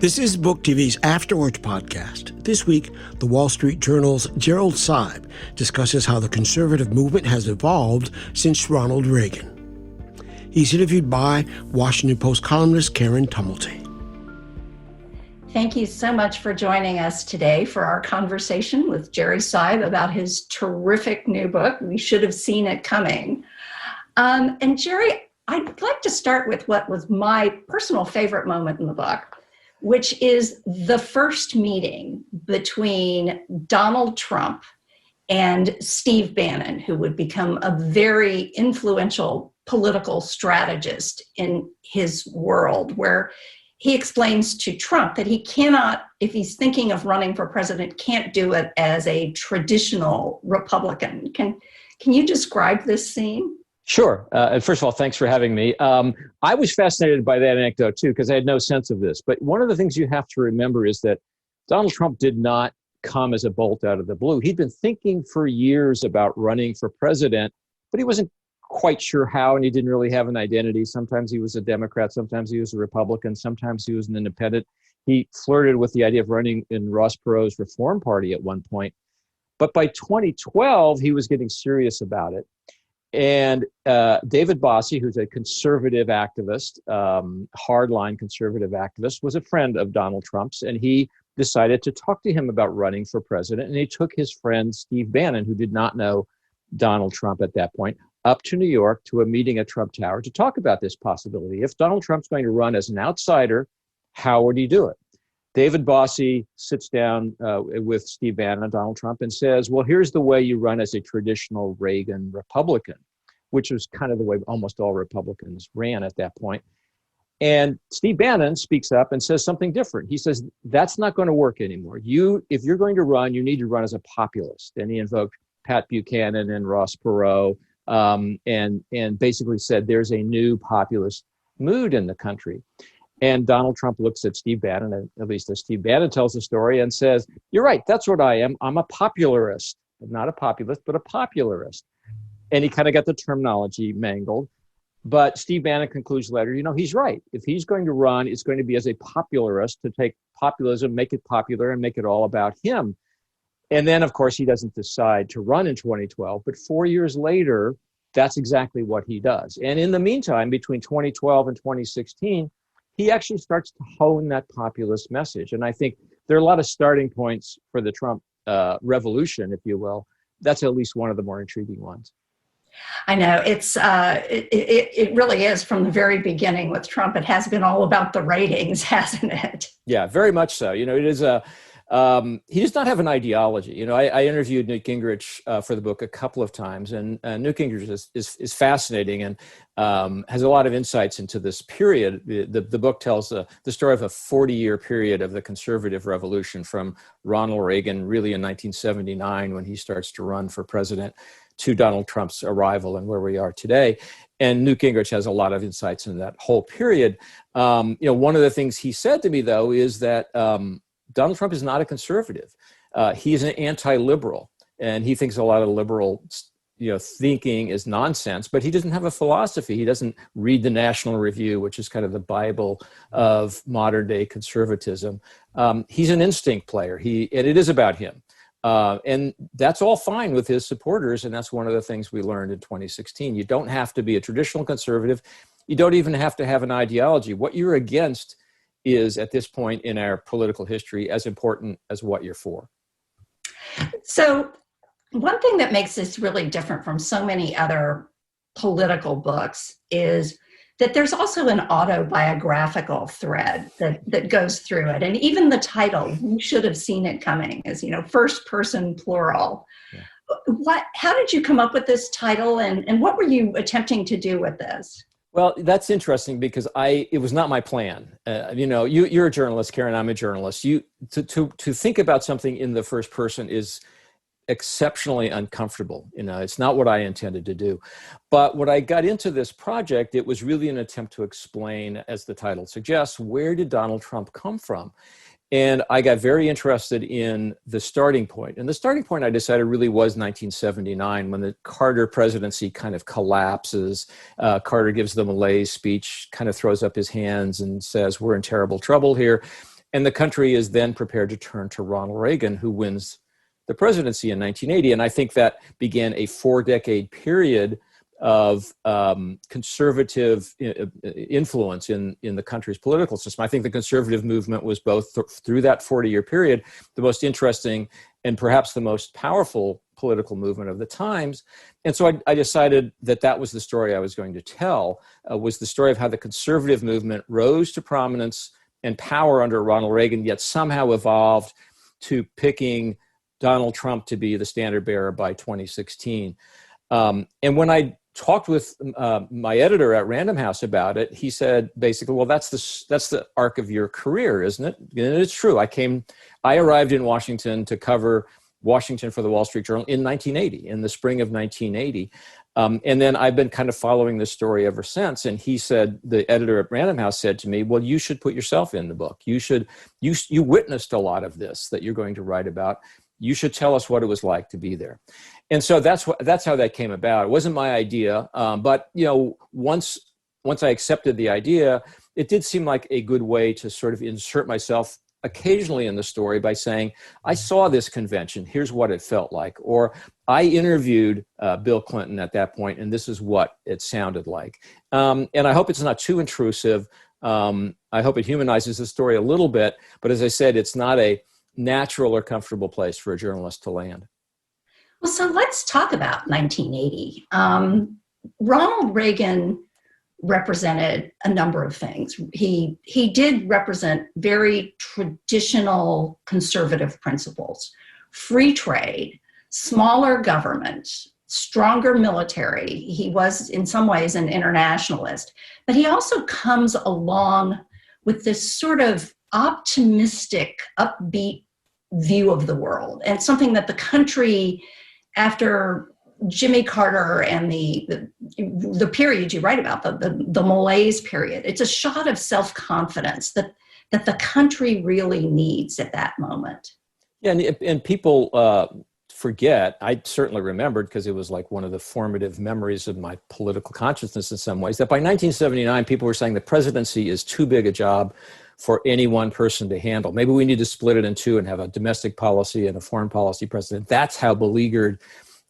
This is Book TV's Afterwards podcast. This week, the Wall Street Journal's Gerald Seib discusses how the conservative movement has evolved since Ronald Reagan. He's interviewed by Washington Post columnist Karen Tumulty. Thank you so much for joining us today for our conversation with Gerry Seib about his terrific new book, We Should Have Seen It Coming. And Gerry, I'd like to start with what was my personal favorite moment in the book, which is the first meeting between Donald Trump and Steve Bannon, who would become a very influential political strategist in his world, where he explains to Trump that he cannot, if he's thinking of running for president, can't do it as a traditional Republican. Can you describe this scene? Sure. First of all, thanks for having me. I was fascinated by that anecdote, too, because I had no sense of this. But one of the things you have to remember is that Donald Trump did not come as a bolt out of the blue. He'd been thinking for years about running for president, but he wasn't quite sure how, and he didn't really have an identity. Sometimes he was a Democrat, sometimes he was a Republican, sometimes he was an independent. He flirted with the idea of running in Ross Perot's Reform Party at one point. But by 2012, he was getting serious about it. And David Bossie, who's a conservative activist, hardline conservative activist, was a friend of Donald Trump's, and he decided to talk to him about running for president. And he took his friend Steve Bannon, who did not know Donald Trump at that point, up to New York to a meeting at Trump Tower to talk about this possibility. If Donald Trump's going to run as an outsider, how would he do it? David Bossie sits down with Steve Bannon and Donald Trump and says, well, here's the way you run as a traditional Reagan Republican, which was kind of the way almost all Republicans ran at that point. And Steve Bannon speaks up and says something different. He says, that's not going to work anymore. If you're going to run, you need to run as a populist. And he invoked Pat Buchanan and Ross Perot and basically said there's a new populist mood in the country. And Donald Trump looks at Steve Bannon, at least as Steve Bannon tells the story, and says, you're right, that's what I am. I'm a popularist, not a populist, but a popularist. And he kind of got the terminology mangled. But Steve Bannon concludes later, he's right. If he's going to run, it's going to be as a popularist, to take populism, make it popular, and make it all about him. And then, of course, he doesn't decide to run in 2012. But 4 years later, that's exactly what he does. And in the meantime, between 2012 and 2016, he actually starts to hone that populist message. And I think there are a lot of starting points for the Trump revolution, if you will. That's at least one of the more intriguing ones. I know it really is from the very beginning with Trump. It has been all about the ratings, hasn't it? Yeah, very much so. It is he does not have an ideology. I interviewed Newt Gingrich for the book a couple of times, and Newt Gingrich is fascinating and has a lot of insights into this period. The book tells the story of a 40-year period of the conservative revolution from Ronald Reagan, really in 1979, when he starts to run for president, to Donald Trump's arrival and where we are today. And Newt Gingrich has a lot of insights in that whole period. One of the things he said to me, though, is that Donald Trump is not a conservative. He's an anti-liberal, and he thinks a lot of liberal, thinking is nonsense. But he doesn't have a philosophy. He doesn't read the National Review, which is kind of the Bible of modern-day conservatism. He's an instinct player. And it is about him. And that's all fine with his supporters, and that's one of the things we learned in 2016. You don't have to be a traditional conservative. You don't even have to have an ideology. What you're against is, at this point in our political history, as important as what you're for. So one thing that makes this really different from so many other political books is that there's also an autobiographical thread that goes through it. And even the title, We Should Have Seen It Coming, is, first person plural. Yeah. How did you come up with this title, and what were you attempting to do with this? Well, that's interesting because it was not my plan. You're a journalist, Karen, I'm a journalist. To think about something in the first person is exceptionally uncomfortable. It's not what I intended to do. But when I got into this project, it was really an attempt to explain, as the title suggests, where did Donald Trump come from? And I got very interested in the starting point. And the starting point, I decided, really was 1979, when the Carter presidency kind of collapses. Carter gives the malaise speech, kind of throws up his hands and says, we're in terrible trouble here. And the country is then prepared to turn to Ronald Reagan, who wins the presidency in 1980. And I think that began a 4-decade period of conservative influence in the country's political system. I think the conservative movement was both through that 40-year period, the most interesting and perhaps the most powerful political movement of the times. And so I decided that that was the story I was going to tell, was the story of how the conservative movement rose to prominence and power under Ronald Reagan, yet somehow evolved to picking Donald Trump to be the standard bearer by 2016. And when I talked with my editor at Random House about it, he said basically, well, that's the arc of your career, isn't it? And it's true. I arrived in Washington to cover Washington for the Wall Street Journal in 1980, in the spring of 1980. And then I've been kind of following this story ever since. And he said, the editor at Random House said to me, well, you should put yourself in the book. You witnessed a lot of this that you're going to write about. You should tell us what it was like to be there. And so that's how that came about. It wasn't my idea, but once I accepted the idea, it did seem like a good way to sort of insert myself occasionally in the story by saying, I saw this convention, here's what it felt like. Or I interviewed Bill Clinton at that point, and this is what it sounded like. And I hope it's not too intrusive. I hope it humanizes the story a little bit. But as I said, it's not a natural or comfortable place for a journalist to land. Well, so let's talk about 1980. Ronald Reagan represented a number of things. He did represent very traditional conservative principles: free trade, smaller government, stronger military. He was in some ways an internationalist, but he also comes along with this sort of optimistic, upbeat view of the world, and something that the country, after Jimmy Carter and the period you write about, the malaise period, it's a shot of self-confidence that the country really needs at that moment. Yeah, and people forget, I certainly remembered, because it was like one of the formative memories of my political consciousness in some ways, that by 1979, people were saying the presidency is too big a job for any one person to handle. Maybe we need to split it in two and have a domestic policy and a foreign policy president. That's how beleaguered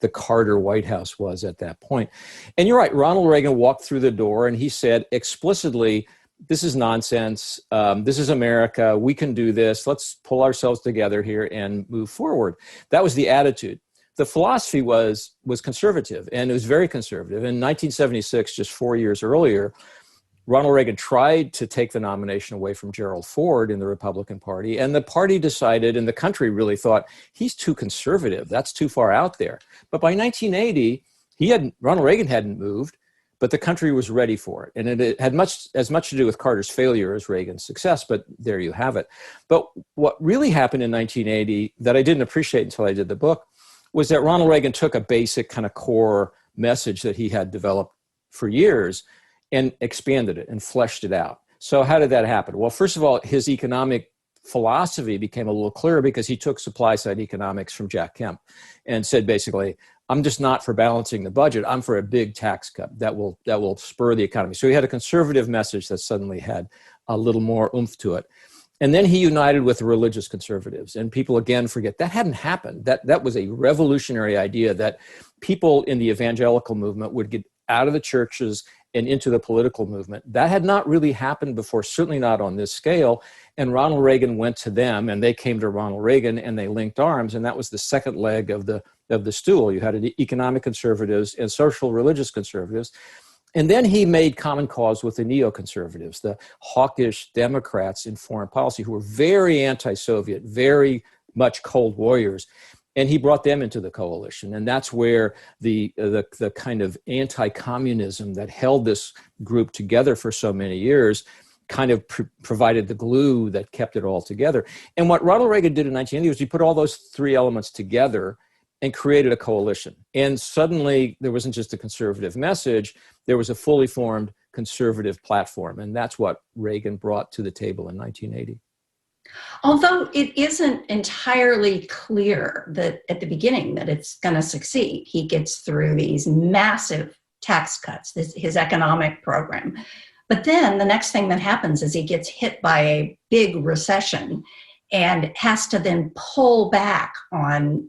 the Carter White House was at that point. And you're right, Ronald Reagan walked through the door and he said explicitly, this is nonsense. This is America. We can do this. Let's pull ourselves together here and move forward. That was the attitude. The philosophy was conservative, and it was very conservative. In 1976, just 4 years earlier, Ronald Reagan tried to take the nomination away from Gerald Ford in the Republican Party, and the party decided, and the country really thought, he's too conservative. That's too far out there. But by 1980, Ronald Reagan hadn't moved, but the country was ready for it. And it had as much to do with Carter's failure as Reagan's success, but there you have it. But what really happened in 1980 that I didn't appreciate until I did the book was that Ronald Reagan took a basic kind of core message that he had developed for years and expanded it and fleshed it out. So how did that happen? Well, first of all, his economic philosophy became a little clearer because he took supply-side economics from Jack Kemp and said, basically, I'm just not for balancing the budget. I'm for a big tax cut that will spur the economy. So he had a conservative message that suddenly had a little more oomph to it. And then he united with the religious conservatives. And people, again, forget that hadn't happened. That was a revolutionary idea that people in the evangelical movement would get out of the churches and into the political movement. That had not really happened before, certainly not on this scale. And Ronald Reagan went to them, and they came to Ronald Reagan, and they linked arms. And that was the second leg of the stool. You had economic conservatives and social religious conservatives. And then he made common cause with the neoconservatives, the hawkish Democrats in foreign policy, who were very anti-Soviet, very much Cold Warriors. And he brought them into the coalition. And that's where the kind of anti-communism that held this group together for so many years kind of provided the glue that kept it all together. And what Ronald Reagan did in 1980 was he put all those three elements together and created a coalition. And suddenly there wasn't just a conservative message, there was a fully formed conservative platform. And that's what Reagan brought to the table in 1980. Although it isn't entirely clear that at the beginning that it's going to succeed. He gets through these massive tax cuts, his economic program. But then the next thing that happens is he gets hit by a big recession and has to then pull back on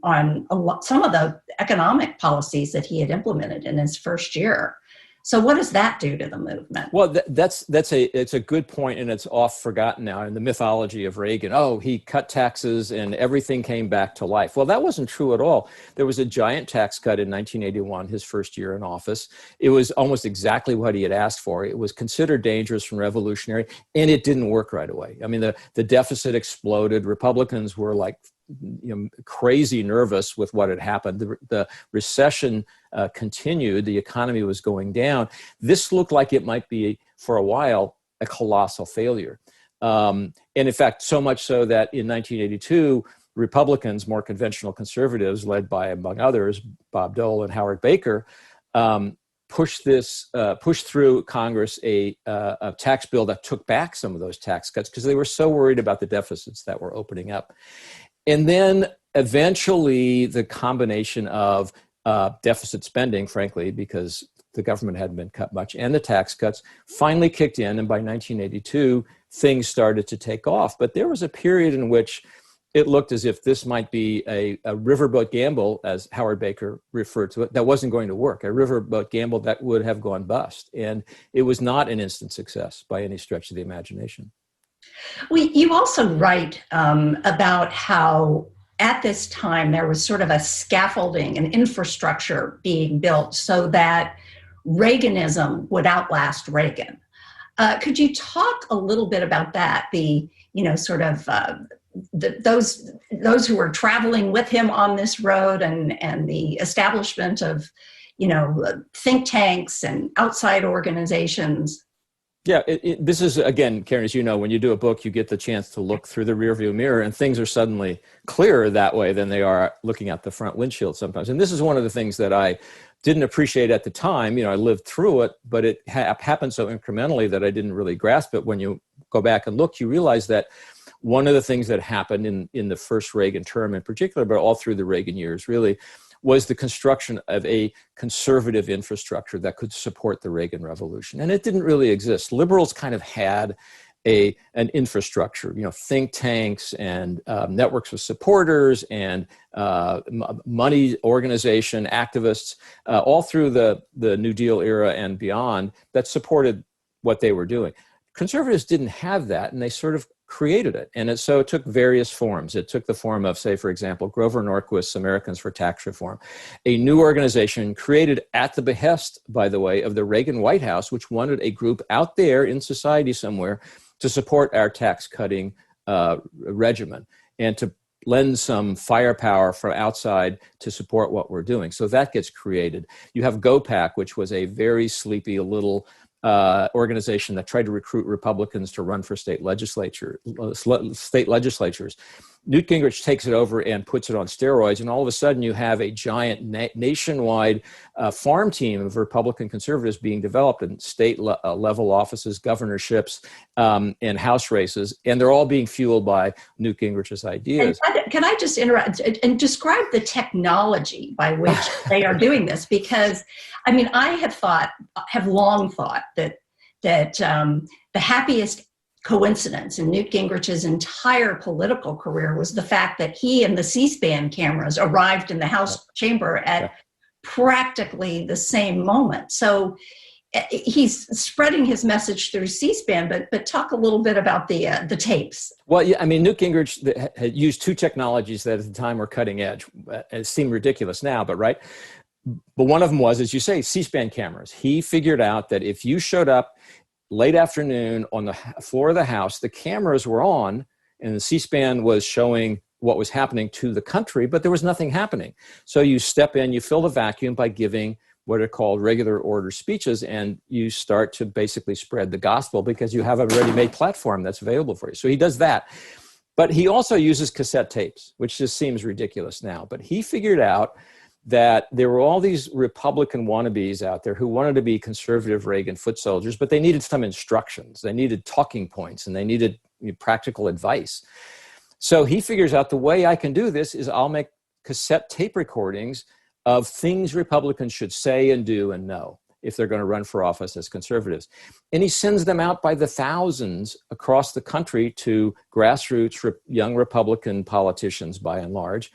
some of the economic policies that he had implemented in his first year. So what does that do to the movement? Well, it's a good point, and it's oft forgotten now in the mythology of Reagan. Oh, he cut taxes and everything came back to life. Well, that wasn't true at all. There was a giant tax cut in 1981, his first year in office. It was almost exactly what he had asked for. It was considered dangerous and revolutionary, and it didn't work right away. I mean, the deficit exploded. Republicans were like, crazy nervous with what had happened. The recession continued. The economy was going down. This looked like it might be, for a while, a colossal failure. And in fact, so much so that in 1982, Republicans, more conventional conservatives, led by, among others, Bob Dole and Howard Baker, pushed through Congress a tax bill that took back some of those tax cuts because they were so worried about the deficits that were opening up. And then eventually the combination of deficit spending, frankly, because the government hadn't been cut much, and the tax cuts finally kicked in. And by 1982, things started to take off. But there was a period in which it looked as if this might be a riverboat gamble, as Howard Baker referred to it, that wasn't going to work, a riverboat gamble that would have gone bust. And it was not an instant success by any stretch of the imagination. Well, you also write about how at this time there was sort of a scaffolding, an infrastructure being built so that Reaganism would outlast Reagan. Could you talk a little bit about that? Those who were traveling with him on this road, and the establishment of, think tanks and outside organizations. Yeah, this is, again, Karen, as you know, when you do a book, you get the chance to look through the rearview mirror, and things are suddenly clearer that way than they are looking at the front windshield sometimes. And this is one of the things that I didn't appreciate at the time. I lived through it, but it happened so incrementally that I didn't really grasp it. When you go back and look, you realize that one of the things that happened in the first Reagan term in particular, but all through the Reagan years really, was the construction of a conservative infrastructure that could support the Reagan Revolution. And it didn't really exist. Liberals kind of had an infrastructure, think tanks and networks of supporters and money organization, activists, all through the New Deal era and beyond that supported what they were doing. Conservatives didn't have that, and they sort of created it. And so it took various forms. It took the form of, say, for example, Grover Norquist's Americans for Tax Reform, a new organization created at the behest, by the way, of the Reagan White House, which wanted a group out there in society somewhere to support our tax-cutting regimen and to lend some firepower from outside to support what we're doing. So that gets created. You have GOPAC, which was a very sleepy little organization that tried to recruit Republicans to run for state legislatures. Newt Gingrich takes it over and puts it on steroids, and all of a sudden you have a giant nationwide farm team of Republican conservatives being developed in state level offices, governorships, and House races, and they're all being fueled by Newt Gingrich's ideas. And can I just interrupt and describe the technology by which they are doing this? Because, I mean, I have long thought that the happiest coincidence in Newt Gingrich's entire political career was the fact that he and the C-SPAN cameras arrived in the House chamber at practically the same moment. So he's spreading his message through C-SPAN, but talk a little bit about the tapes. Well, yeah, I mean, Newt Gingrich had used two technologies that at the time were cutting edge. It seemed ridiculous now, but right. But one of them was, as you say, C-SPAN cameras. He figured out that if you showed up late afternoon on the floor of the House, the cameras were on and the C-SPAN was showing what was happening to the country, but there was nothing happening. So you step in, you fill the vacuum by giving what are called regular order speeches, and you start to basically spread the gospel because you have a ready-made platform that's available for you. So he does that. But he also uses cassette tapes, which just seems ridiculous now. But he figured out that there were all these Republican wannabes out there who wanted to be conservative Reagan foot soldiers, but they needed some instructions. They needed talking points, and they needed practical advice. So he figures out the way I can do this is I'll make cassette tape recordings of things Republicans should say and do and know. if they're going to run for office as conservatives. And he sends them out by the thousands across the country to grassroots young Republican politicians, by and large,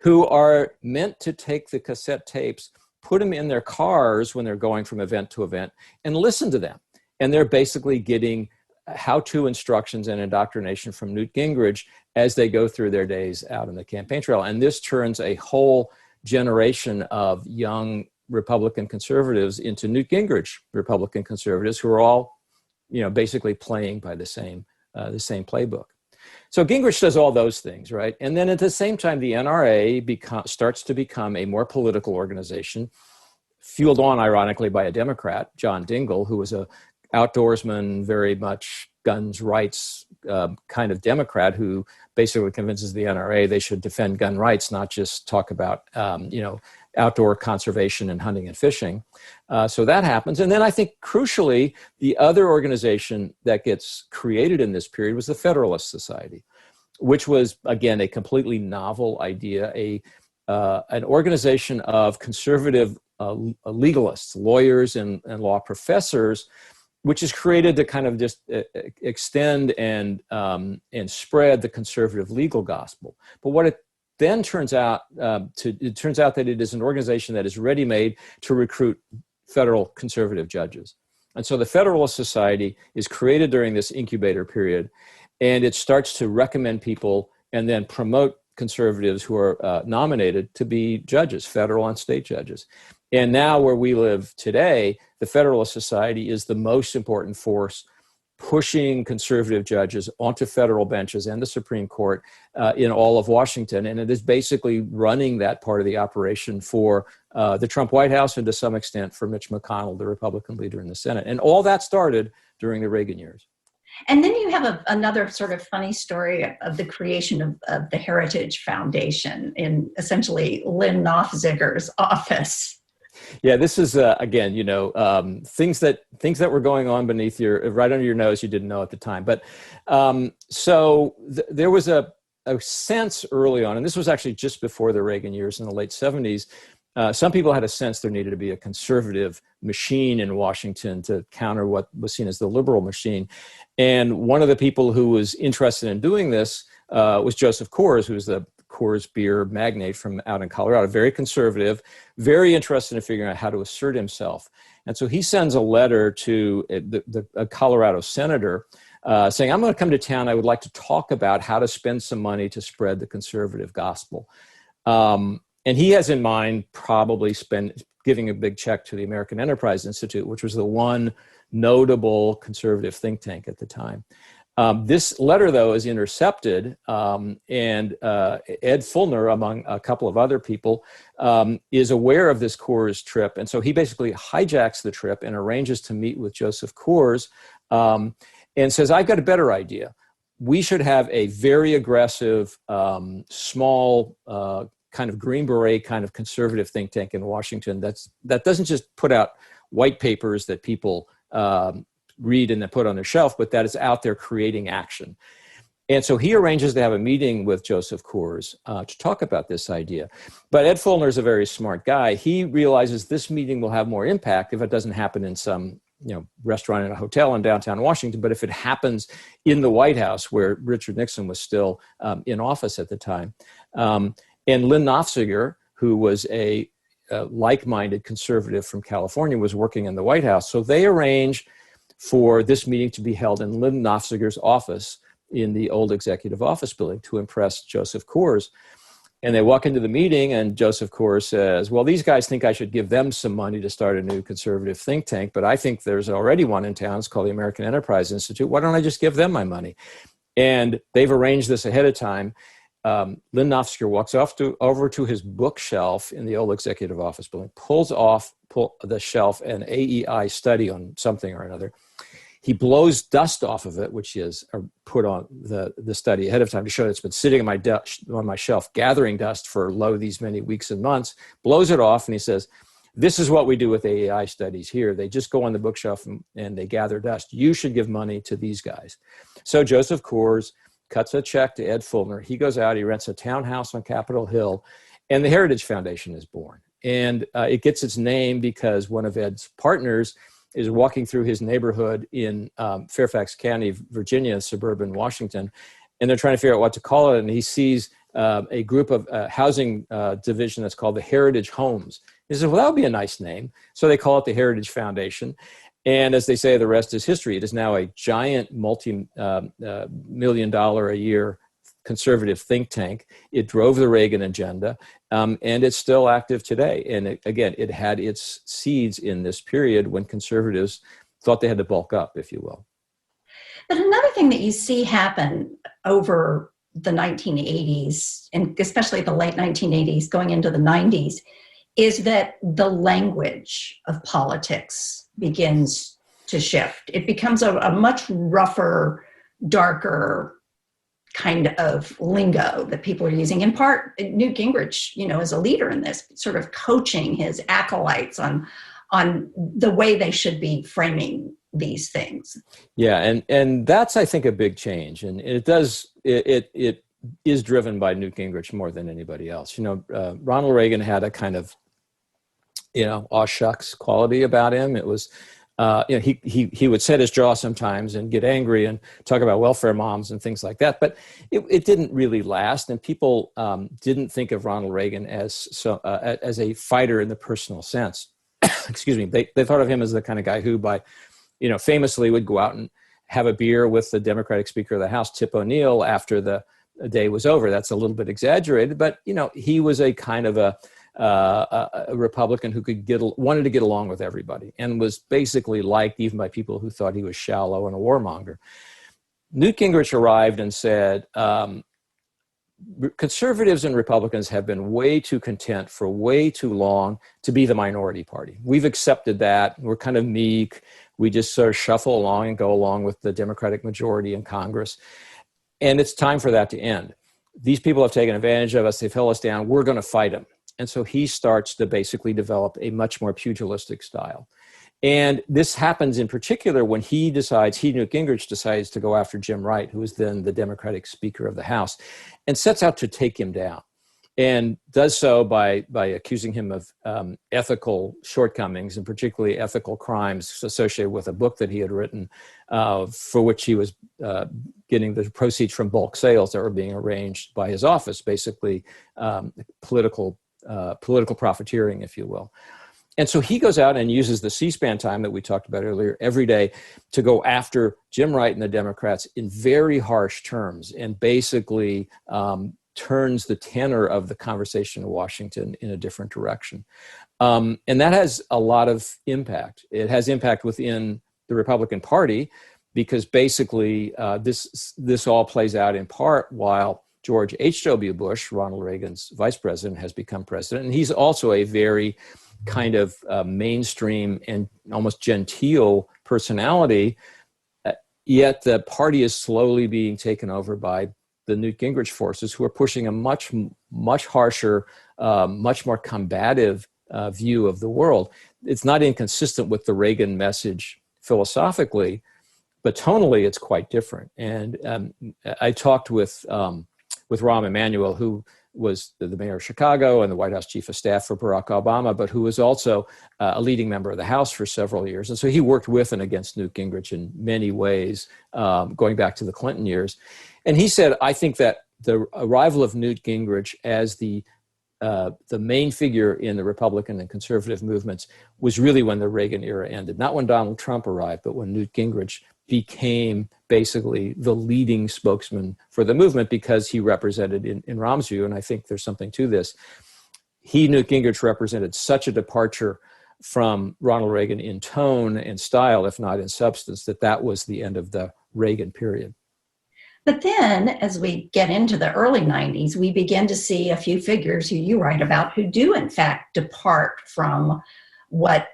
who are meant to take the cassette tapes, put them in their cars when they're going from event to event, and listen to them. And they're basically getting how-to instructions and indoctrination from Newt Gingrich as they go through their days out in the campaign trail. And this turns a whole generation of young Republican conservatives into Newt Gingrich Republican conservatives who are all, basically playing by the same playbook. So Gingrich does all those things, right? And then at the same time, the NRA starts to become a more political organization, fueled on, ironically, by a Democrat, John Dingell, who was a outdoorsman, very much guns rights kind of Democrat who basically convinces the NRA they should defend gun rights, not just talk about, outdoor conservation and hunting and fishing. So that happens. And then I think crucially, the other organization that gets created in this period was the Federalist Society, which was, again, a completely novel idea, an organization of conservative legalists, lawyers and law professors, which is created to kind of just extend and spread the conservative legal gospel. But what it then turns out that it is an organization that is ready-made to recruit federal conservative judges. And so the Federalist Society is created during this incubator period, and it starts to recommend people and then promote conservatives who are nominated to be judges, federal and state judges. And now where we live today, the Federalist Society is the most important force pushing conservative judges onto federal benches and the Supreme Court in all of Washington. And it is basically running that part of the operation for the Trump White House and to some extent for Mitch McConnell, the Republican leader in the Senate. And all that started during the Reagan years. And then you have another sort of funny story of the creation of the Heritage Foundation in essentially Lynn Nofziger's office. Yeah, this is again, things that were going on beneath right under your nose you didn't know at the time. But there was a sense early on, and this was actually just before the Reagan years in the late 70s. Some people had a sense there needed to be a conservative machine in Washington to counter what was seen as the liberal machine. And one of the people who was interested in doing this was Joseph Coors, who was the Coors beer magnate from out in Colorado, very conservative, very interested in figuring out how to assert himself. And so he sends a letter to a Colorado senator saying, I'm going to come to town. I would like to talk about how to spend some money to spread the conservative gospel. And he has in mind probably giving a big check to the American Enterprise Institute, which was the one notable conservative think tank at the time. This letter, though, is intercepted, and Ed Fulner, among a couple of other people, is aware of this Coors trip. And so he basically hijacks the trip and arranges to meet with Joseph Coors and says, I've got a better idea. We should have a very aggressive, small, kind of Green Beret kind of conservative think tank in Washington that doesn't just put out white papers that people read and then put on their shelf, but that is out there creating action. And so he arranges to have a meeting with Joseph Coors to talk about this idea. But Ed Fulner is a very smart guy. He realizes this meeting will have more impact if it doesn't happen in some restaurant in a hotel in downtown Washington, but if it happens in the White House where Richard Nixon was still in office at the time. And Lynn Nofziger, who was a like-minded conservative from California, was working in the White House. So they arrange for this meeting to be held in Lynn Nofziger's office in the old executive office building to impress Joseph Coors. And they walk into the meeting and Joseph Coors says, well, these guys think I should give them some money to start a new conservative think tank, but I think there's already one in town. It's called the American Enterprise Institute. Why don't I just give them my money? And they've arranged this ahead of time. Lynn Nofziger walks over to his bookshelf in the old executive office building, pulls off the shelf an AEI study on something or another. He blows dust off of it, which is put on the study ahead of time to show that it's been sitting on my shelf, gathering dust for these many weeks and months, blows it off, and he says, this is what we do with AEI studies here. They just go on the bookshelf and they gather dust. You should give money to these guys. So Joseph Coors cuts a check to Ed Fulner. He goes out, he rents a townhouse on Capitol Hill, and the Heritage Foundation is born. And it gets its name because one of Ed's partners is walking through his neighborhood in Fairfax County, Virginia, suburban Washington, and they're trying to figure out what to call it. And he sees a group of housing division that's called the Heritage Homes. He says, well, that would be a nice name. So they call it the Heritage Foundation. And as they say, the rest is history. It is now a giant multi-million dollar a year conservative think tank. It drove the Reagan agenda, and it's still active today. And it had its seeds in this period when conservatives thought they had to bulk up, if you will. But another thing that you see happen over the 1980s, and especially the late 1980s going into the 90s, is that the language of politics begins to shift. It becomes a much rougher, darker kind of lingo that people are using. In part, Newt Gingrich, is a leader in this, sort of coaching his acolytes on the way they should be framing these things. Yeah, and that's, I think, a big change, and it is driven by Newt Gingrich more than anybody else. Ronald Reagan had a kind of, aw shucks quality about him. It was, he would set his jaw sometimes and get angry and talk about welfare moms and things like that. But it didn't really last, and people didn't think of Ronald Reagan as a fighter in the personal sense. Excuse me. They thought of him as the kind of guy who, famously would go out and have a beer with the Democratic Speaker of the House, Tip O'Neill, after the day was over. That's a little bit exaggerated, but he was a kind of a Republican who wanted to get along with everybody and was basically liked even by people who thought he was shallow and a warmonger. Newt Gingrich arrived and said, conservatives and Republicans have been way too content for way too long to be the minority party. We've accepted that. We're kind of meek. We just sort of shuffle along and go along with the Democratic majority in Congress. And it's time for that to end. These people have taken advantage of us. They've held us down. We're going to fight them. And so he starts to basically develop a much more pugilistic style. And this happens in particular when Newt Gingrich decides to go after Jim Wright, who was then the Democratic Speaker of the House, and sets out to take him down, and does so by accusing him of ethical shortcomings, and particularly ethical crimes associated with a book that he had written, for which he was getting the proceeds from bulk sales that were being arranged by his office, basically political profiteering, if you will. And so he goes out and uses the C-SPAN time that we talked about earlier every day to go after Jim Wright and the Democrats in very harsh terms, and basically turns the tenor of the conversation in Washington in a different direction. And that has a lot of impact. It has impact within the Republican Party, because basically this all plays out in part while George H.W. Bush, Ronald Reagan's vice president, has become president. And he's also a very kind of mainstream and almost genteel personality, yet the party is slowly being taken over by the Newt Gingrich forces, who are pushing a much, much harsher, much more combative view of the world. It's not inconsistent with the Reagan message philosophically, but tonally it's quite different. And I talked with Rahm Emanuel, who was the mayor of Chicago and the White House chief of staff for Barack Obama, but who was also a leading member of the House for several years. And so he worked with and against Newt Gingrich in many ways, going back to the Clinton years. And he said, I think that the arrival of Newt Gingrich as the main figure in the Republican and conservative movements was really when the Reagan era ended. Not when Donald Trump arrived, but when Newt Gingrich became basically the leading spokesman for the movement, because he represented, in Rahm's view, and I think there's something to this, Newt Gingrich represented such a departure from Ronald Reagan in tone and style, if not in substance, that was the end of the Reagan period. But then, as we get into the early 90s, we begin to see a few figures who you write about who do, in fact, depart from what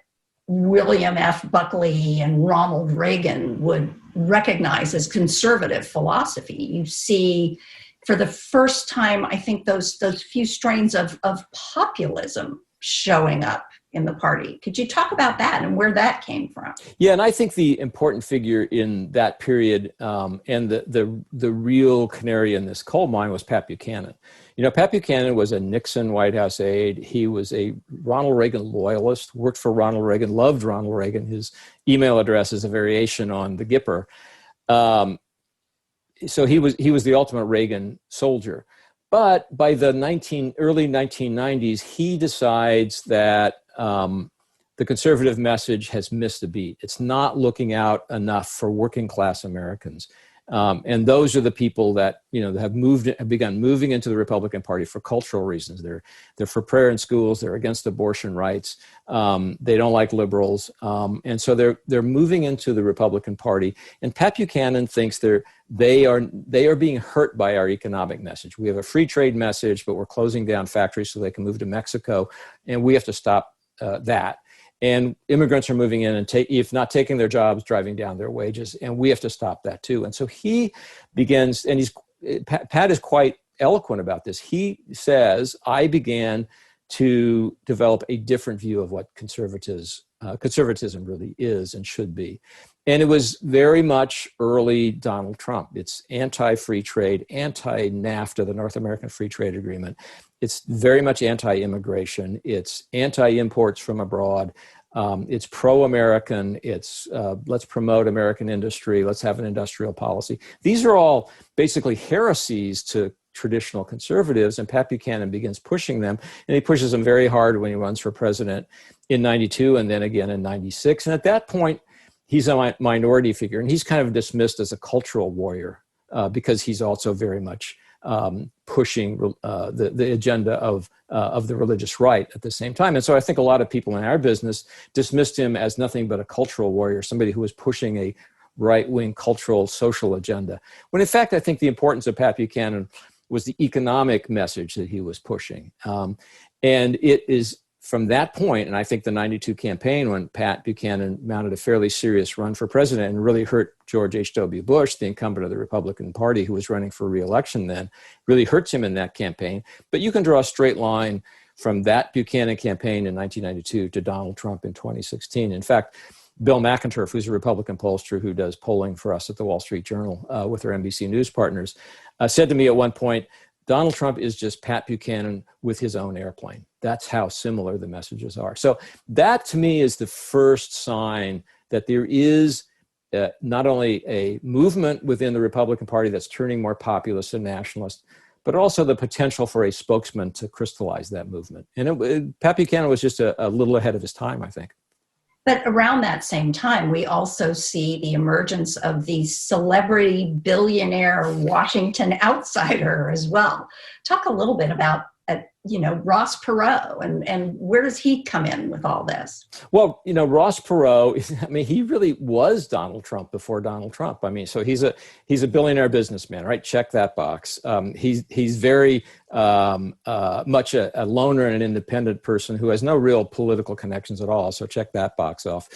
William F. Buckley and Ronald Reagan would recognize as conservative philosophy. You see, for the first time, I think those few strains of populism showing up in the party. Could you talk about that and where that came from? Yeah, and I think the important figure in that period and the real canary in this coal mine was Pat Buchanan. You know, Pat Buchanan was a Nixon White House aide. He was a Ronald Reagan loyalist, worked for Ronald Reagan, loved Ronald Reagan. His email address is a variation on the Gipper. So he was the ultimate Reagan soldier. But by the early 1990s, he decides that the conservative message has missed a beat. It's not looking out enough for working class Americans. And those are the people that, have begun moving into the Republican Party for cultural reasons. They're for prayer in schools. They're against abortion rights. They don't like liberals. And so they're moving into the Republican Party. And Pat Buchanan thinks they are being hurt by our economic message. We have a free trade message, but we're closing down factories so they can move to Mexico. And we have to stop that. And immigrants are moving in and if not taking their jobs, driving down their wages. And we have to stop that too. And so he begins, and Pat is quite eloquent about this. He says, I began to develop a different view of what conservatism really is and should be. And it was very much early Donald Trump. It's anti-free trade, anti-NAFTA, the North American Free Trade Agreement. It's very much anti-immigration. It's anti-imports from abroad. It's pro-American. It's let's promote American industry. Let's have an industrial policy. These are all basically heresies to traditional conservatives, and Pat Buchanan begins pushing them, and he pushes them very hard when he runs for president in 92 and then again in 96. And at that point, he's a minority figure, and he's kind of dismissed as a cultural warrior because he's also very much pushing the agenda of the religious right at the same time. And so I think a lot of people in our business dismissed him as nothing but a cultural warrior, somebody who was pushing a right-wing cultural social agenda. When in fact, I think the importance of Pat Buchanan was the economic message that he was pushing. And it is from that point, and I think the 92 campaign, when Pat Buchanan mounted a fairly serious run for president and really hurt George H.W. Bush, the incumbent of the Republican Party who was running for re-election then, really hurts him in that campaign. But you can draw a straight line from that Buchanan campaign in 1992 to Donald Trump in 2016. In fact, Bill McInturff, who's a Republican pollster who does polling for us at the Wall Street Journal with our NBC News partners, said to me at one point, Donald Trump is just Pat Buchanan with his own airplane. That's how similar the messages are. So that, to me, is the first sign that there is not only a movement within the Republican Party that's turning more populist and nationalist, but also the potential for a spokesman to crystallize that movement. And Pat Buchanan was just a little ahead of his time, I think. But around that same time, we also see the emergence of the celebrity billionaire Washington outsider as well. Talk a little bit about, Ross Perot and where does he come in with all this? Well, Ross Perot, he really was Donald Trump before Donald Trump. So he's a billionaire businessman, right? Check that box. He's very much a loner and an independent person who has no real political connections at all. So check that box off.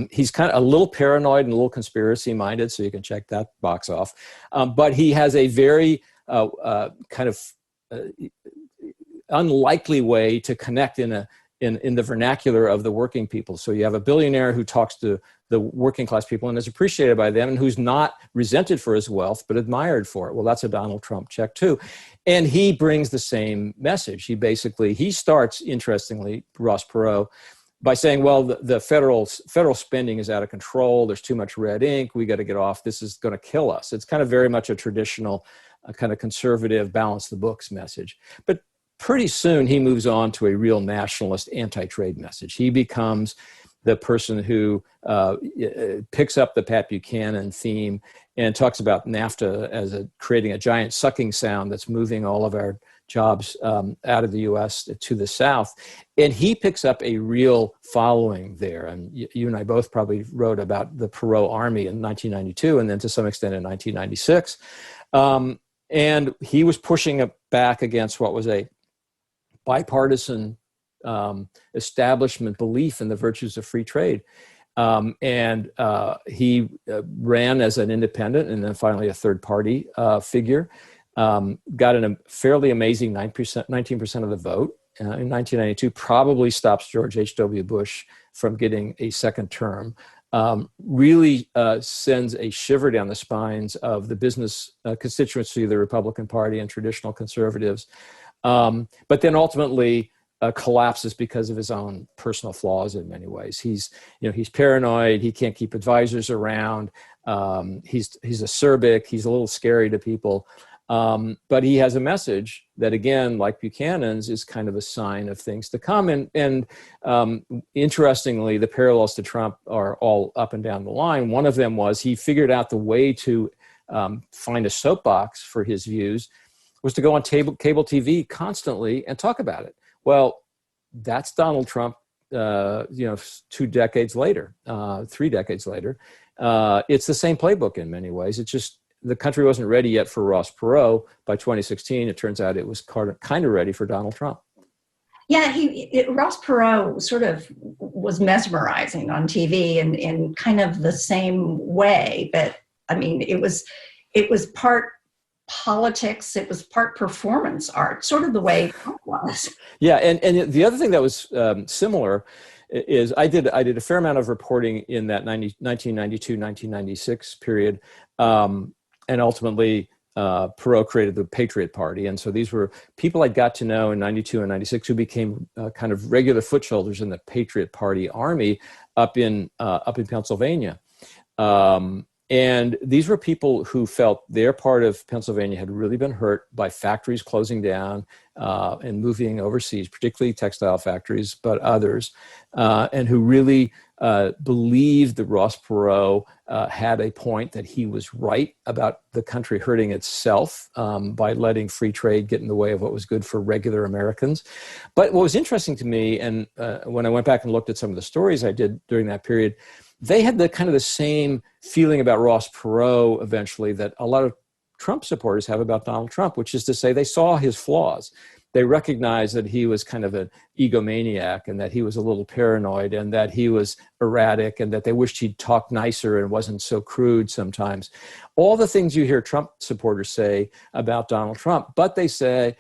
He's kind of a little paranoid and a little conspiracy minded. So you can check that box off. But he has a very kind of unlikely way to connect in the vernacular of the working people. So you have a billionaire who talks to the working class people and is appreciated by them and who's not resented for his wealth, but admired for it. Well, that's a Donald Trump check too. And he brings the same message. He starts, interestingly, Ross Perot, by saying, well, the federal spending is out of control. There's too much red ink. We got to get off. This is going to kill us. It's kind of very much a traditional kind of conservative, balance the books message. But pretty soon he moves on to a real nationalist anti-trade message. He becomes the person who picks up the Pat Buchanan theme and talks about NAFTA as creating a giant sucking sound that's moving all of our jobs out of the U.S. to the South. And he picks up a real following there. And you and I both probably wrote about the Perot Army in 1992 and then to some extent in 1996. And he was pushing back against what was a bipartisan establishment belief in the virtues of free trade. And he ran as an independent and then finally a third party figure, got a fairly amazing 19% of the vote. in 1992 probably stops George H.W. Bush from getting a second term, really sends a shiver down the spines of the business constituency of the Republican Party and traditional conservatives, but then ultimately collapses because of his own personal flaws in many ways. He's paranoid. He can't keep advisors around. He's acerbic. He's a little scary to people. But he has a message that, again, like Buchanan's, is kind of a sign of things to come. And interestingly, the parallels to Trump are all up and down the line. One of them was he figured out the way to find a soapbox for his views was to go on cable TV constantly and talk about it. Well, that's Donald Trump, 2 decades later, 3 decades later. It's the same playbook in many ways. It's just the country wasn't ready yet for Ross Perot. By 2016, it turns out it was kind of ready for Donald Trump. Yeah, Ross Perot sort of was mesmerizing on TV in kind of the same way. But I mean, it was part politics, it was part performance art, sort of the way Trump was. Yeah, and the other thing that was similar is I did a fair amount of reporting in that 1992-1996 period. And ultimately, Perot created the Patriot Party. And so these were people I got to know in 92 and 96 who became kind of regular foot soldiers in the Patriot Party army up in Pennsylvania. And these were people who felt their part of Pennsylvania had really been hurt by factories closing down and moving overseas, particularly textile factories, but others, and who really believed that Ross Perot had a point, that he was right about the country hurting itself by letting free trade get in the way of what was good for regular Americans. But what was interesting to me, and when I went back and looked at some of the stories I did during that period, they had the kind of the same feeling about Ross Perot eventually that a lot of Trump supporters have about Donald Trump, which is to say they saw his flaws. They recognized that he was kind of an egomaniac and that he was a little paranoid and that he was erratic and that they wished he'd talk nicer and wasn't so crude sometimes. All the things you hear Trump supporters say about Donald Trump, but they say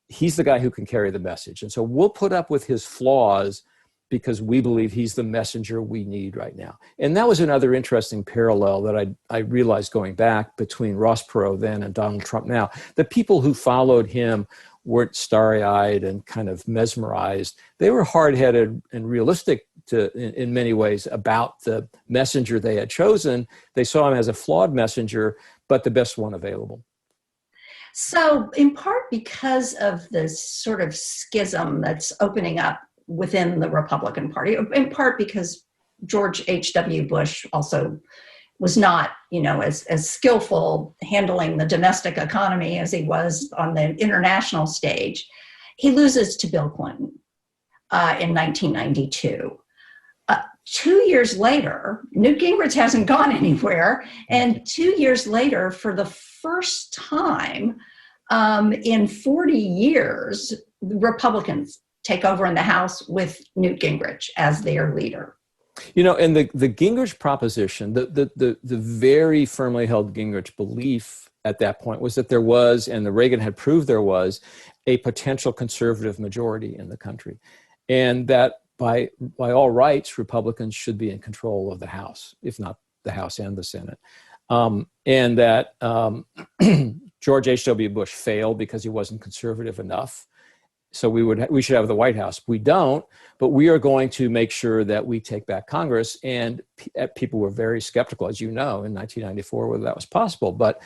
he's the guy who can carry the message. And so we'll put up with his flaws because we believe he's the messenger we need right now. And that was another interesting parallel that I realized going back between Ross Perot then and Donald Trump now. The people who followed him weren't starry-eyed and kind of mesmerized. They were hard-headed and realistic in many ways about the messenger they had chosen. They saw him as a flawed messenger, but the best one available. So in part because of this sort of schism that's opening up within the Republican Party, in part because George H.W. Bush also was not, as skillful handling the domestic economy as he was on the international stage, he loses to Bill Clinton in 1992. 2 years later, Newt Gingrich hasn't gone anywhere, and 2 years later, for the first time in 40 years, Republicans take over in the House with Newt Gingrich as their leader. And the Gingrich proposition, the very firmly held Gingrich belief at that point was that there was, and the Reagan had proved there was, a potential conservative majority in the country. And that by all rights, Republicans should be in control of the House, if not the House and the Senate. And that George H.W. Bush failed because he wasn't conservative enough. So we should have the White House. We don't, but we are going to make sure that we take back Congress. And people were very skeptical, as you know, in 1994, whether that was possible. But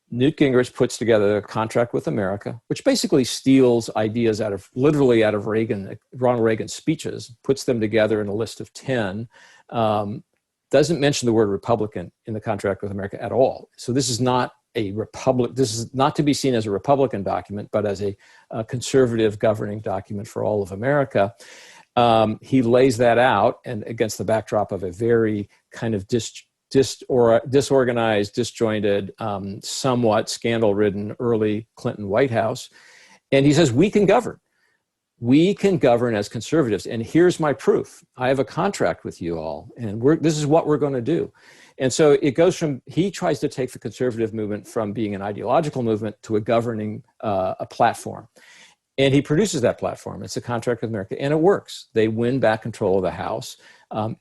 Newt Gingrich puts together a contract with America, which basically steals ideas literally out of Ronald Reagan's speeches, puts them together in a list of 10, doesn't mention the word Republican in the contract with America at all. So this is not this is not to be seen as a Republican document, but as a conservative governing document for all of America. He lays that out, and against the backdrop of a very kind of disorganized, disjointed, somewhat scandal-ridden early Clinton White House. And he says, we can govern. We can govern as conservatives. And here's my proof. I have a contract with you all, and this is what we're going to do. And so it goes from, he tries to take the conservative movement from being an ideological movement to a governing a platform. And he produces that platform. It's a contract with America, and it works. They win back control of the House.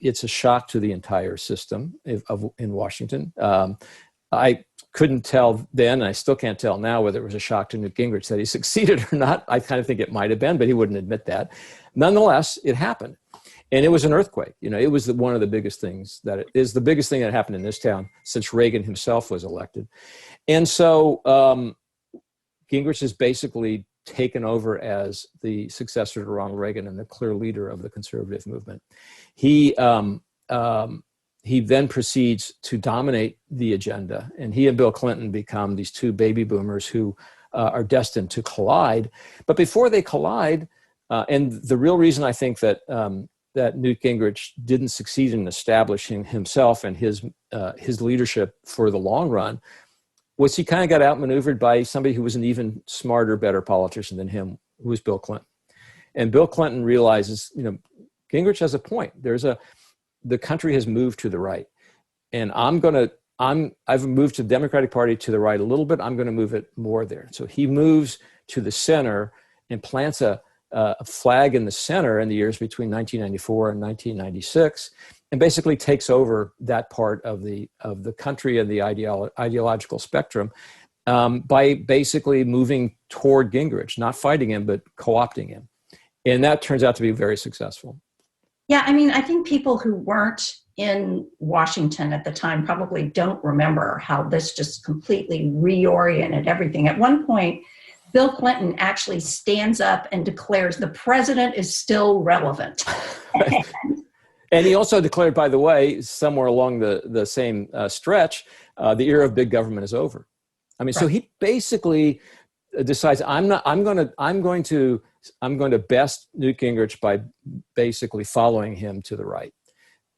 It's a shock to the entire system in Washington. I couldn't tell then, and I still can't tell now, whether it was a shock to Newt Gingrich that he succeeded or not. I kind of think it might have been, but he wouldn't admit that. Nonetheless, it happened. And it was an earthquake. It was one of the biggest things the biggest thing that happened in this town since Reagan himself was elected. And so Gingrich has basically taken over as the successor to Ronald Reagan and the clear leader of the conservative movement. He then proceeds to dominate the agenda, and he and Bill Clinton become these two baby boomers who are destined to collide. But before they collide, and the real reason I think that Newt Gingrich didn't succeed in establishing himself and his leadership for the long run was he kind of got outmaneuvered by somebody who was an even smarter, better politician than him, who was Bill Clinton. And Bill Clinton realizes, Gingrich has a point. The country has moved to the right, and I've moved to the Democratic Party to the right a little bit. I'm going to move it more there. So he moves to the center and plants a flag in the center in the years between 1994 and 1996, and basically takes over that part of the country and the ideological spectrum by basically moving toward Gingrich, not fighting him, but co-opting him. And that turns out to be very successful. Yeah, I think people who weren't in Washington at the time probably don't remember how this just completely reoriented everything. At one point, Bill Clinton actually stands up and declares the president is still relevant. And he also declared, by the way, somewhere along the same stretch, the era of big government is over. Right. So he basically decides I'm going to best Newt Gingrich by basically following him to the right.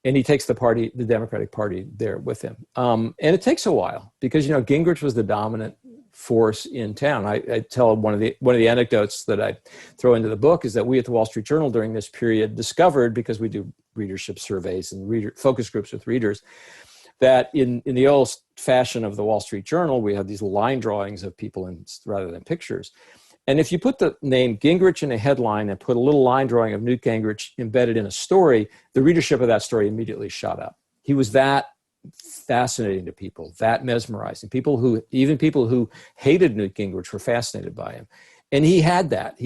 And he takes the Democratic Party there with him. And it takes a while because, Gingrich was the dominant force in town. I tell one of the anecdotes that I throw into the book is that we at the Wall Street Journal during this period discovered, because we do readership surveys and focus groups with readers, that in the old fashion of the Wall Street Journal, we have these line drawings of people rather than pictures. And if you put the name Gingrich in a headline and put a little line drawing of Newt Gingrich embedded in a story, the readership of that story immediately shot up. He was that fascinating to people, that mesmerizing. Even people who hated Newt Gingrich were fascinated by him. And he had that.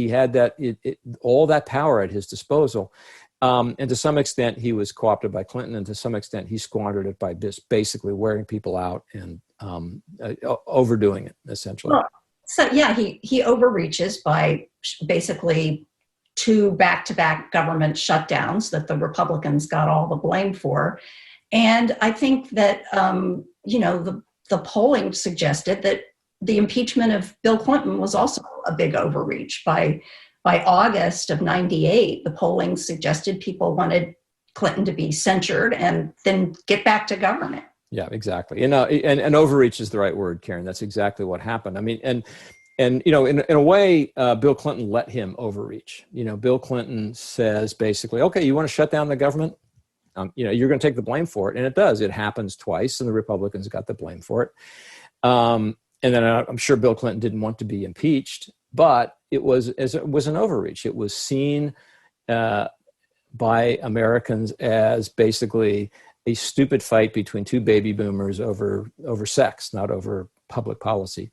All that power at his disposal. And to some extent, he was co-opted by Clinton, and to some extent, he squandered it by just basically wearing people out and overdoing it, essentially. Well, so yeah, he overreaches by basically 2 back-to-back government shutdowns that the Republicans got all the blame for. And I think that, the polling suggested that the impeachment of Bill Clinton was also a big overreach. By August of 98, the polling suggested people wanted Clinton to be censured and then get back to government. Yeah, exactly. And overreach is the right word, Karen. That's exactly what happened. In a way, Bill Clinton let him overreach. Bill Clinton says basically, okay, you want to shut down the government? You're going to take the blame for it. And it does. It happens twice, and the Republicans got the blame for it. And then I'm sure Bill Clinton didn't want to be impeached, but it was an overreach. It was seen by Americans as basically a stupid fight between 2 baby boomers over sex, not over public policy.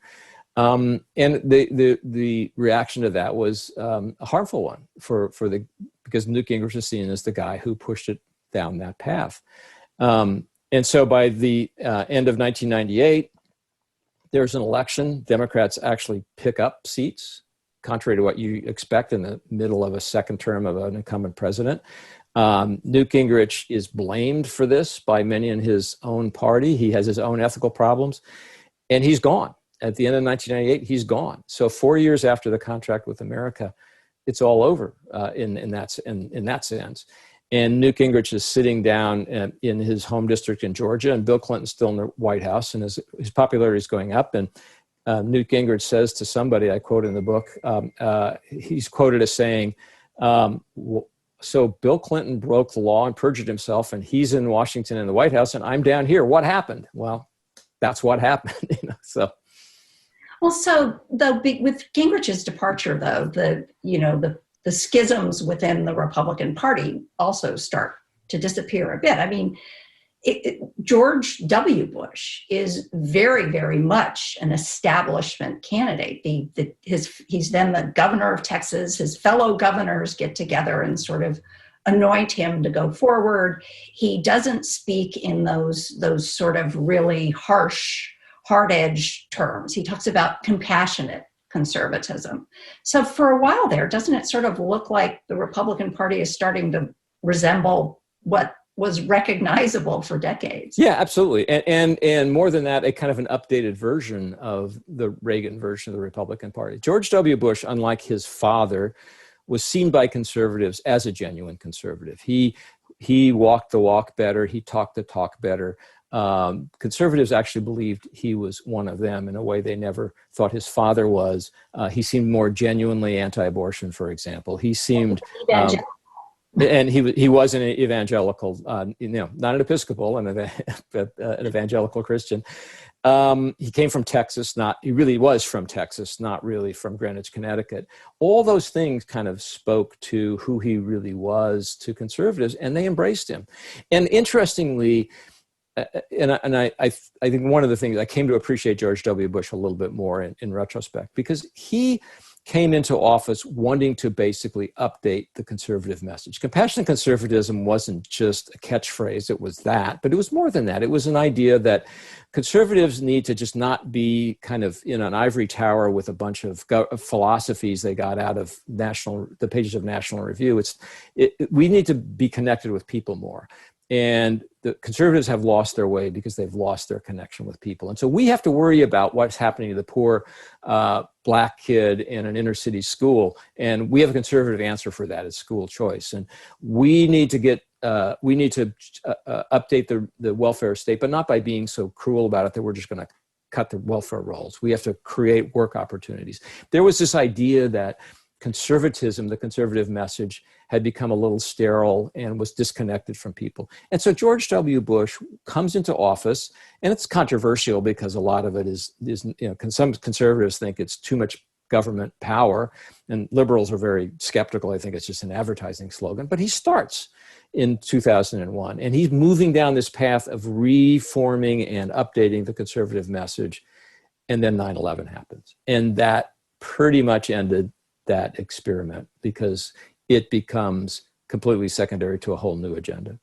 And the reaction to that was a harmful one because Newt Gingrich is seen as the guy who pushed it down that path. And so by the end of 1998, there's an election. Democrats actually pick up seats, contrary to what you expect in the middle of a second term of an incumbent president. Newt Gingrich is blamed for this by many in his own party. He has his own ethical problems, and he's gone. At the end of 1998, he's gone. So 4 years after the contract with America, it's all over in that sense. And Newt Gingrich is sitting down in his home district in Georgia, and Bill Clinton's still in the White House, and his popularity is going up. And Newt Gingrich says to somebody, I quote in the book, he's quoted as saying, so Bill Clinton broke the law and perjured himself, and he's in Washington in the White House, and I'm down here. What happened? Well, that's what happened. So. Well, so with Gingrich's departure, though, the schisms within the Republican Party also start to disappear a bit. I mean, George W. Bush is very, very much an establishment candidate. He's then the governor of Texas. His fellow governors get together and sort of anoint him to go forward. He doesn't speak in those sort of really harsh, hard-edged terms. He talks about compassionate conservatism. So for a while there, doesn't it sort of look like the Republican Party is starting to resemble what was recognizable for decades? Yeah, absolutely. And more than that, a kind of an updated version of the Reagan version of the Republican Party. George W. Bush, unlike his father, was seen by conservatives as a genuine conservative. He walked the walk better. He talked the talk better. Conservatives actually believed he was one of them in a way they never thought his father was. He seemed more genuinely anti-abortion, for example. He seemed... and he was an evangelical, not an Episcopal, an evangelical Christian. He came from Texas. He really was from Texas, not really from Greenwich, Connecticut. All those things kind of spoke to who he really was to conservatives, and they embraced him. And interestingly, I think one of the things I came to appreciate George W. Bush a little bit more in retrospect, because he came into office wanting to basically update the conservative message. Compassionate conservatism wasn't just a catchphrase, it was that, but it was more than that. It was an idea that conservatives need to just not be kind of in an ivory tower with a bunch of philosophies they got out of the pages of National Review. We need to be connected with people more. And the conservatives have lost their way because they've lost their connection with people. And so we have to worry about what's happening to the poor Black kid in an inner city school. And we have a conservative answer for that. It's school choice. And we need to update the welfare state, but not by being so cruel about it that we're just going to cut the welfare rolls. We have to create work opportunities. There was this idea that conservatism, the conservative message, had become a little sterile and was disconnected from people. And so George W. Bush comes into office, and it's controversial because a lot of it is some conservatives think it's too much government power, and liberals are very skeptical. I think it's just an advertising slogan. But he starts in 2001, and he's moving down this path of reforming and updating the conservative message. And then 9/11 happens. And that pretty much ended that experiment because it becomes completely secondary to a whole new agenda.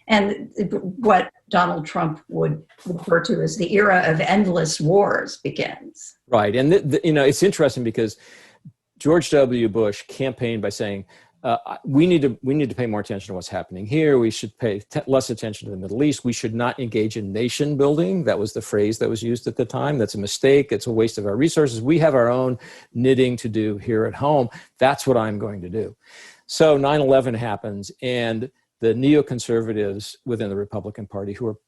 And what Donald Trump would refer to as the era of endless wars begins. Right. And, it's interesting because George W. Bush campaigned by saying, we need to pay more attention to what's happening here. We should pay less attention to the Middle East. We should not engage in nation building. That was the phrase that was used at the time. That's a mistake. It's a waste of our resources. We have our own knitting to do here at home. That's what I'm going to do. So 9/11 happens, and the neoconservatives within the Republican Party, who are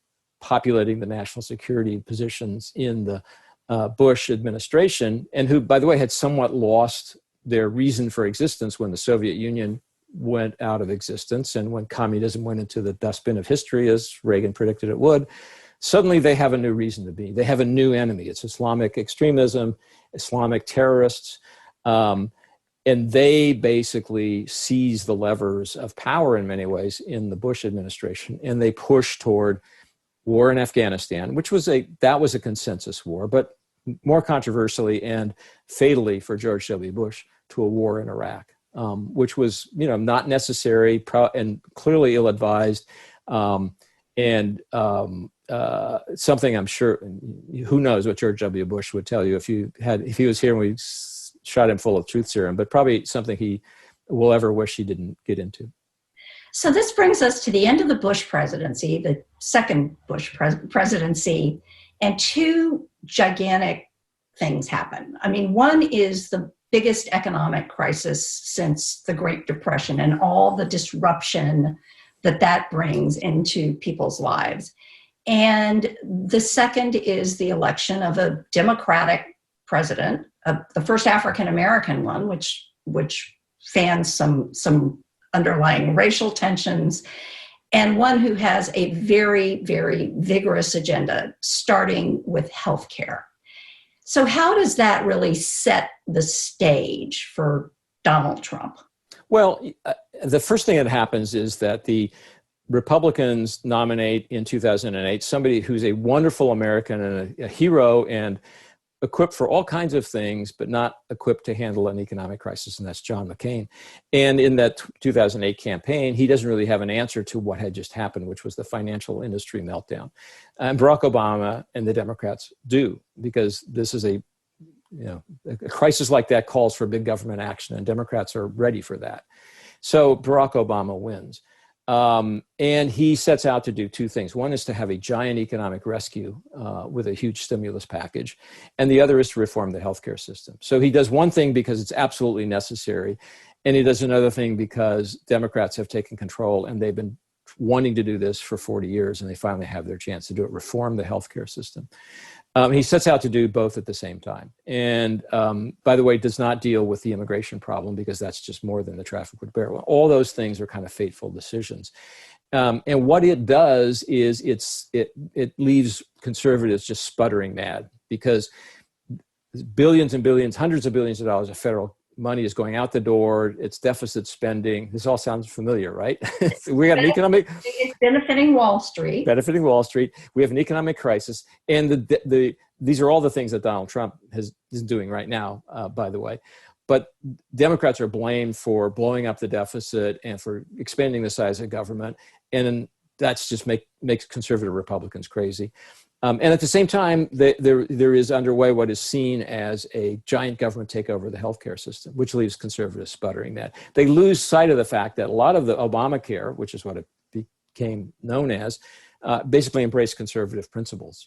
populating the national security positions in the Bush administration, and who, by the way, had somewhat lost their reason for existence when the Soviet Union went out of existence and when communism went into the dustbin of history, as Reagan predicted it would, suddenly they have a new reason to be. They have a new enemy. It's Islamic extremism, Islamic terrorists, and they basically seize the levers of power in many ways in the Bush administration, and they push toward war in Afghanistan, which was a consensus war, but more controversially and fatally for George W. Bush, to a war in Iraq, which was, not necessary and clearly ill-advised, and something I'm sure, who knows what George W. Bush would tell you if he was here and we shot him full of truth serum, but probably something he will ever wish he didn't get into. So this brings us to the end of the Bush presidency, the second Bush presidency, and two gigantic things happen. I mean, one is the biggest economic crisis since the Great Depression and all the disruption that brings into people's lives. And the second is the election of a Democratic president, the first African-American one, which fans some underlying racial tensions, and one who has a very, very vigorous agenda, starting with healthcare. So how does that really set the stage for Donald Trump? Well, the first thing that happens is that the Republicans nominate in 2008 somebody who's a wonderful American and a hero and equipped for all kinds of things, but not equipped to handle an economic crisis, and that's John McCain. And in that 2008 campaign, he doesn't really have an answer to what had just happened, which was the financial industry meltdown. And Barack Obama and the Democrats do, because this is a crisis like that calls for big government action, and Democrats are ready for that. So Barack Obama wins. And he sets out to do two things. One is to have a giant economic rescue with a huge stimulus package. And the other is to reform the healthcare system. So he does one thing because it's absolutely necessary. And he does another thing because Democrats have taken control and they've been wanting to do this for 40 years, and they finally have their chance to do it, reform the healthcare system. He sets out to do both at the same time. And by the way, does not deal with the immigration problem because that's just more than the traffic would bear. Well, all those things are kind of fateful decisions. And what it does is it leaves conservatives just sputtering mad, because billions and billions, hundreds of billions of dollars of federal money is going out the door. It's deficit spending. This all sounds familiar, right? We got an economic... It's benefiting Wall Street. Benefiting Wall Street. We have an economic crisis. And these are all the things that Donald Trump is doing right now, by the way. But Democrats are blamed for blowing up the deficit and for expanding the size of government. And that's just makes conservative Republicans crazy. And at the same time, there is underway what is seen as a giant government takeover of the healthcare system, which leaves conservatives sputtering that. They lose sight of the fact that a lot of the Obamacare, which is what it became known as, basically embraced conservative principles.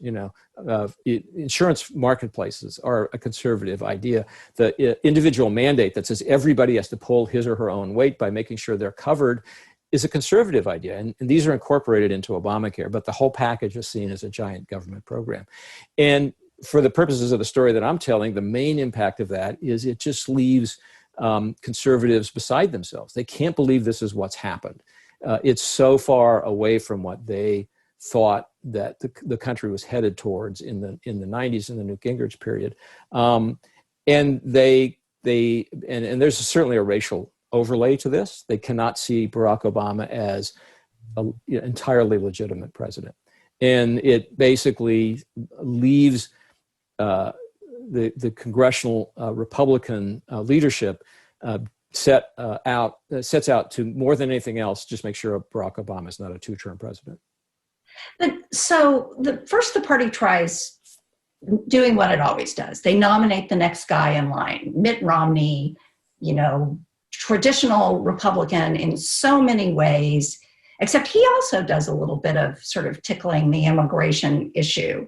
Insurance marketplaces are a conservative idea. The individual mandate that says everybody has to pull his or her own weight by making sure they're covered is a conservative idea. And these are incorporated into Obamacare, but the whole package is seen as a giant government program. And for the purposes of the story that I'm telling, the main impact of that is it just leaves conservatives beside themselves. They can't believe this is what's happened. It's so far away from what they thought that the country was headed towards in the 90s, in the Newt Gingrich period. And there's certainly a racial overlay to this. They cannot see Barack Obama as an entirely legitimate president. And it basically leaves the congressional Republican leadership sets out to, more than anything else, just make sure Barack Obama is not a two-term president. So the party tries doing what it always does. They nominate the next guy in line, Mitt Romney, traditional Republican in so many ways, except he also does a little bit of sort of tickling the immigration issue.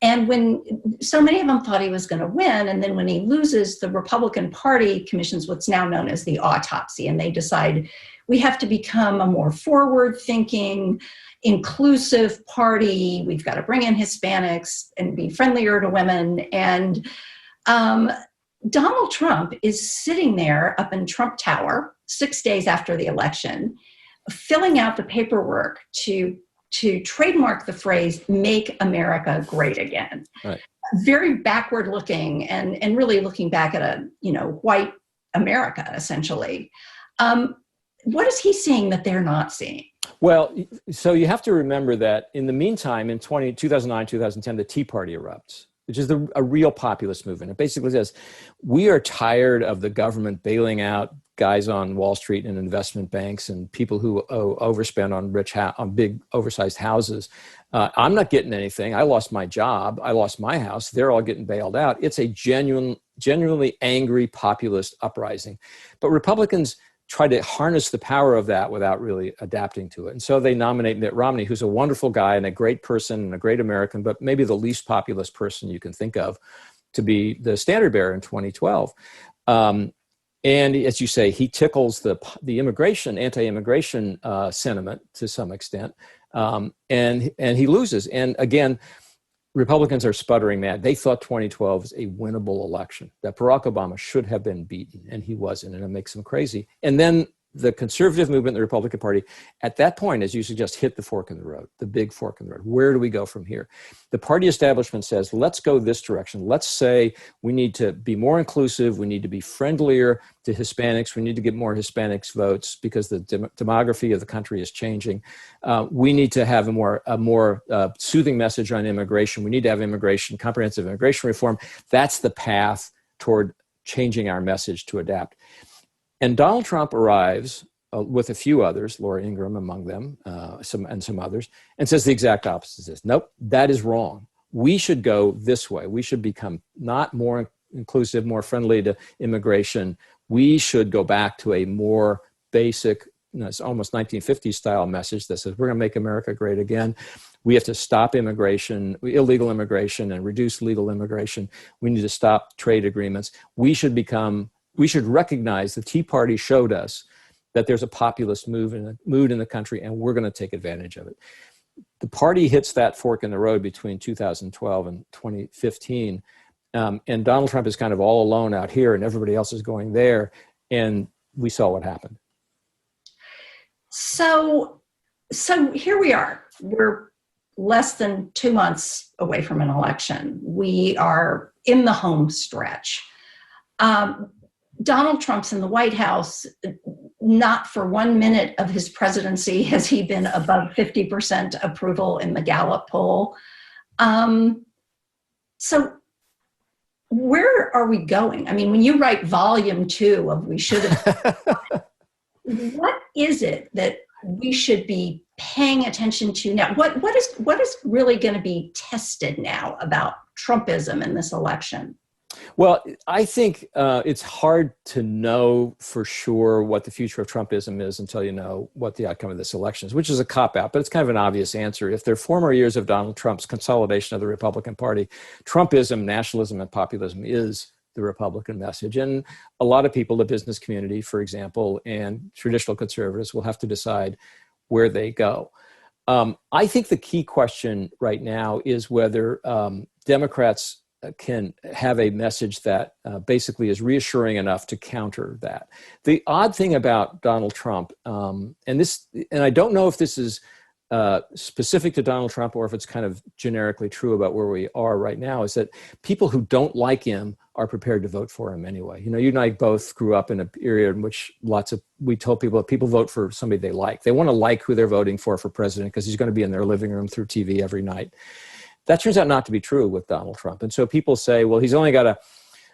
And when so many of them thought he was going to win, and then when he loses, the Republican Party commissions what's now known as the autopsy, and they decide we have to become a more forward-thinking, inclusive party. We've got to bring in Hispanics and be friendlier to women. And Donald Trump is sitting there up in Trump Tower 6 days after the election, filling out the paperwork to trademark the phrase, "Make America Great Again." Right. Very backward looking and really looking back at a white America, essentially. What is he seeing that they're not seeing? Well, so you have to remember that in the meantime, in 2009, 2010, the Tea Party erupts, which is a real populist movement. It basically says, we are tired of the government bailing out guys on Wall Street and investment banks and people who overspend on big oversized houses. I'm not getting anything. I lost my job. I lost my house. They're all getting bailed out. It's a genuinely angry populist uprising. But Republicans try to harness the power of that without really adapting to it. And so they nominate Mitt Romney, who's a wonderful guy and a great person and a great American, but maybe the least populist person you can think of, to be the standard bearer in 2012. And as you say, he tickles the anti-immigration sentiment to some extent, and he loses. And again, Republicans are sputtering mad. They thought 2012 was a winnable election, that Barack Obama should have been beaten, and he wasn't, and it makes them crazy. And then the conservative movement, the Republican Party, at that point, as you suggest, hit the fork in the road, the big fork in the road. Where do we go from here? The party establishment says, let's go this direction. Let's say we need to be more inclusive. We need to be friendlier to Hispanics. We need to get more Hispanics votes because the demography of the country is changing. We need to have a more soothing message on immigration. We need to have comprehensive immigration reform. That's the path toward changing our message to adapt. And Donald Trump arrives with a few others, Laura Ingraham among them, some others, and says the exact opposite. Says, nope, that is wrong. We should go this way. We should become not more inclusive, more friendly to immigration. We should go back to a more basic, it's almost 1950s style message that says we're going to make America great again. We have to stop immigration, illegal immigration, and reduce legal immigration. We need to stop trade agreements. We should recognize the Tea Party showed us that there's a populist mood in the country, and we're going to take advantage of it. The party hits that fork in the road between 2012 and 2015, and Donald Trump is kind of all alone out here, and everybody else is going there, and we saw what happened. So here we are. We're less than 2 months away from an election. We are in the home stretch. Donald Trump's in the White House. Not for 1 minute of his presidency has he been above 50% approval in the Gallup poll. So where are we going? I mean, when you write volume 2 of We Should Have, what is it that we should be paying attention to now? What is really going to be tested now about Trumpism in this election? Well, I think it's hard to know for sure what the future of Trumpism is until you know what the outcome of this election is, which is a cop-out, but it's kind of an obvious answer. If they're former years of Donald Trump's consolidation of the Republican Party, Trumpism, nationalism, and populism is the Republican message. And a lot of people, the business community, for example, and traditional conservatives will have to decide where they go. I think the key question right now is whether Democrats can have a message that basically is reassuring enough to counter that. The odd thing about Donald Trump, and I don't know if this is specific to Donald Trump or if it's kind of generically true about where we are right now, is that people who don't like him are prepared to vote for him anyway. You know, you and I both grew up in a period in which we told people that people vote for somebody they like. They want to like who they're voting for president because he's going to be in their living room through TV every night. That turns out not to be true with Donald Trump. And so people say, well, he's only got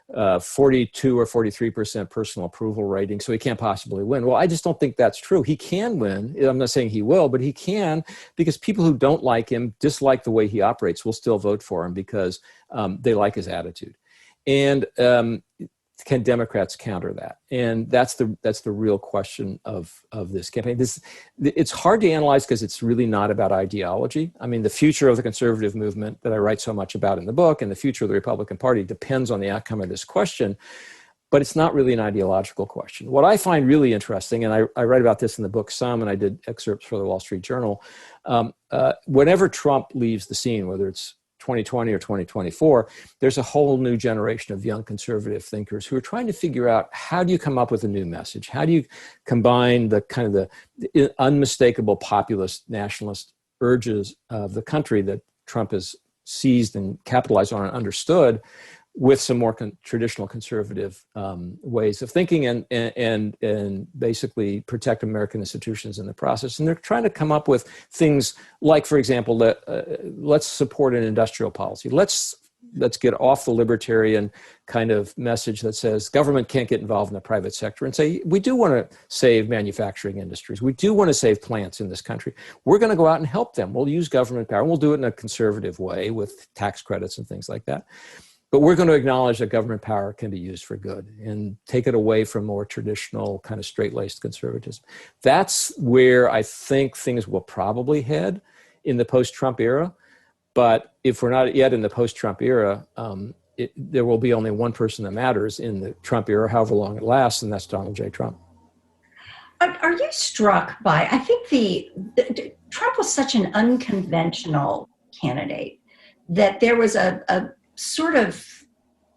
a 42 or 43% personal approval rating, so he can't possibly win. Well, I just don't think that's true. He can win. I'm not saying he will, but he can, because people who don't like him, dislike the way he operates, will still vote for him because they like his attitude. And can Democrats counter that? And that's the real question of this campaign. It's hard to analyze because it's really not about ideology. I mean, the future of the conservative movement that I write so much about in the book and the future of the Republican Party depends on the outcome of this question, but it's not really an ideological question. What I find really interesting, and I write about this in the book some, and I did excerpts for the Wall Street Journal, whenever Trump leaves the scene, whether it's 2020 or 2024, there's a whole new generation of young conservative thinkers who are trying to figure out, how do you come up with a new message? How do you combine the kind of the unmistakable populist nationalist urges of the country that Trump has seized and capitalized on and understood with some more traditional conservative ways of thinking and basically protect American institutions in the process. And they're trying to come up with things like, for example, let's support an industrial policy. Let's get off the libertarian kind of message that says government can't get involved in the private sector, and say, we do want to save manufacturing industries. We do want to save plants in this country. We're going to go out and help them. We'll use government power. We'll do it in a conservative way with tax credits and things like that. But we're going to acknowledge that government power can be used for good and take it away from more traditional kind of straight-laced conservatism. That's where I think things will probably head in the post-Trump era. But if we're not yet in the post-Trump era, there will be only one person that matters in the Trump era, however long it lasts, and that's Donald J. Trump. Are you struck by, I think Trump was such an unconventional candidate that there was a sort of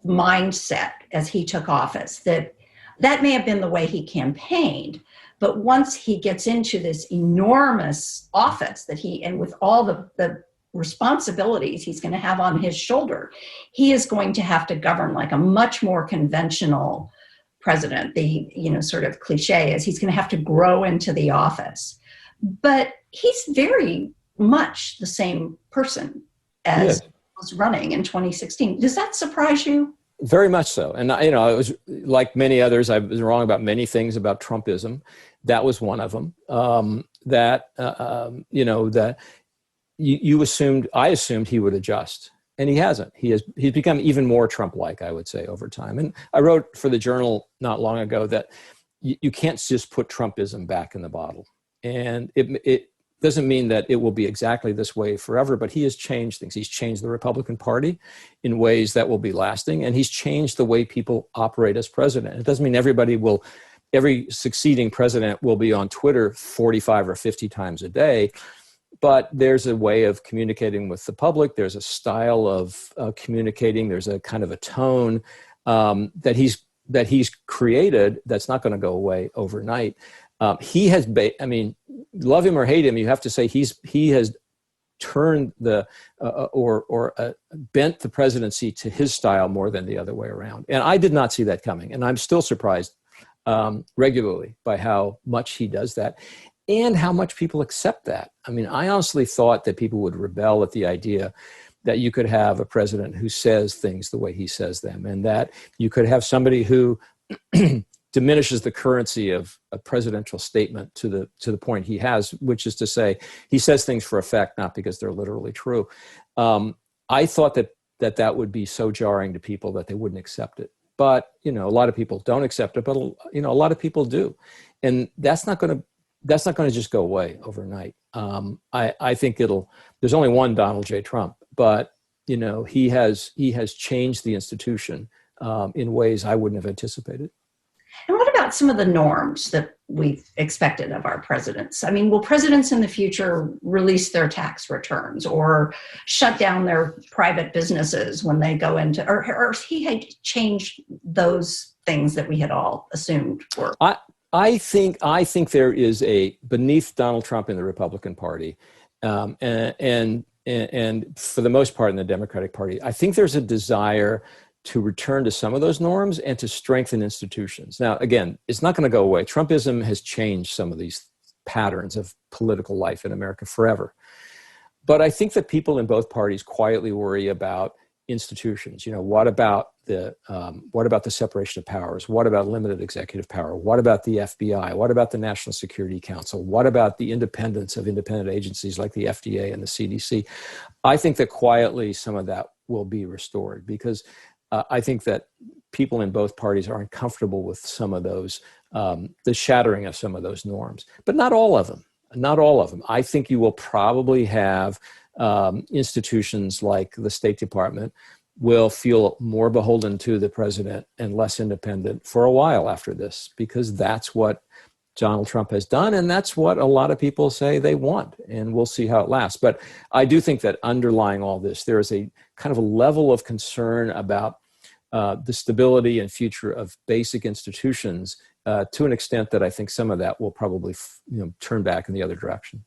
mindset as he took office that may have been the way he campaigned, But once he gets into this enormous office and with all the responsibilities he's going to have on his shoulder, he is going to have to govern like a much more conventional president. The, sort of cliche is he's going to have to grow into the office. But he's very much the same person as was running in 2016. Does that surprise you? Very much so. And, I was like many others, I was wrong about many things about Trumpism. That was one of them. That you assumed, I assumed he would adjust. And he hasn't. He's become even more Trump-like, I would say, over time. And I wrote for the Journal not long ago that you can't just put Trumpism back in the bottle. And it doesn't mean that it will be exactly this way forever, but he has changed things. He's changed the Republican Party in ways that will be lasting, and he's changed the way people operate as president. It doesn't mean every succeeding president will be on Twitter 45 or 50 times a day, but there's a way of communicating with the public. There's a style of communicating. There's a kind of a tone that he's created that's not going to go away overnight. He has, love him or hate him, you have to say he has turned bent the presidency to his style more than the other way around. And I did not see that coming. And I'm still surprised regularly by how much he does that and how much people accept that. I honestly thought that people would rebel at the idea that you could have a president who says things the way he says them, and that you could have somebody who diminishes the currency of a presidential statement to the point he has, which is to say he says things for effect, not because they're literally true. I thought that would be so jarring to people that they wouldn't accept it. But, a lot of people don't accept it, but, a lot of people do. And that's not going to just go away overnight. I think there's only one Donald J. Trump, but, he has changed the institution in ways I wouldn't have anticipated. And what about some of the norms that we've expected of our presidents? Will presidents in the future release their tax returns or shut down their private businesses when they go into, or he had changed those things that we had all assumed were? I think there is beneath Donald Trump in the Republican Party, and for the most part in the Democratic Party, I think there's a desire to return to some of those norms and to strengthen institutions. Now, again, it's not going to go away. Trumpism has changed some of these patterns of political life in America forever. But I think that people in both parties quietly worry about institutions. What about the separation of powers? What about limited executive power? What about the FBI? What about the National Security Council? What about the independence of independent agencies like the FDA and the CDC? I think that quietly some of that will be restored because I think that people in both parties are uncomfortable with some of those, the shattering of some of those norms, but not all of them. Not all of them. I think you will probably have institutions like the State Department will feel more beholden to the president and less independent for a while after this, because that's what Donald Trump has done, and that's what a lot of people say they want, and we'll see how it lasts. But I do think that underlying all this, there is a kind of a level of concern about the stability and future of basic institutions to an extent that I think some of that will probably turn back in the other direction.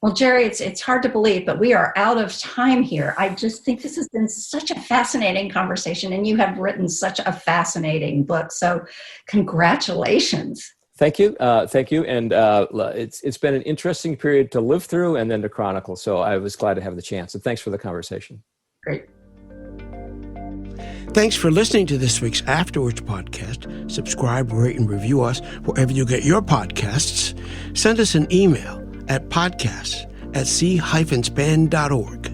Well, Jerry, it's hard to believe, but we are out of time here. I just think this has been such a fascinating conversation, and you have written such a fascinating book. So congratulations. Thank you. And it's been an interesting period to live through and then to chronicle. So I was glad to have the chance. And thanks for the conversation. Great. Thanks for listening to this week's Afterwards podcast. Subscribe, rate, and review us wherever you get your podcasts. Send us an email at podcasts@c-span.org.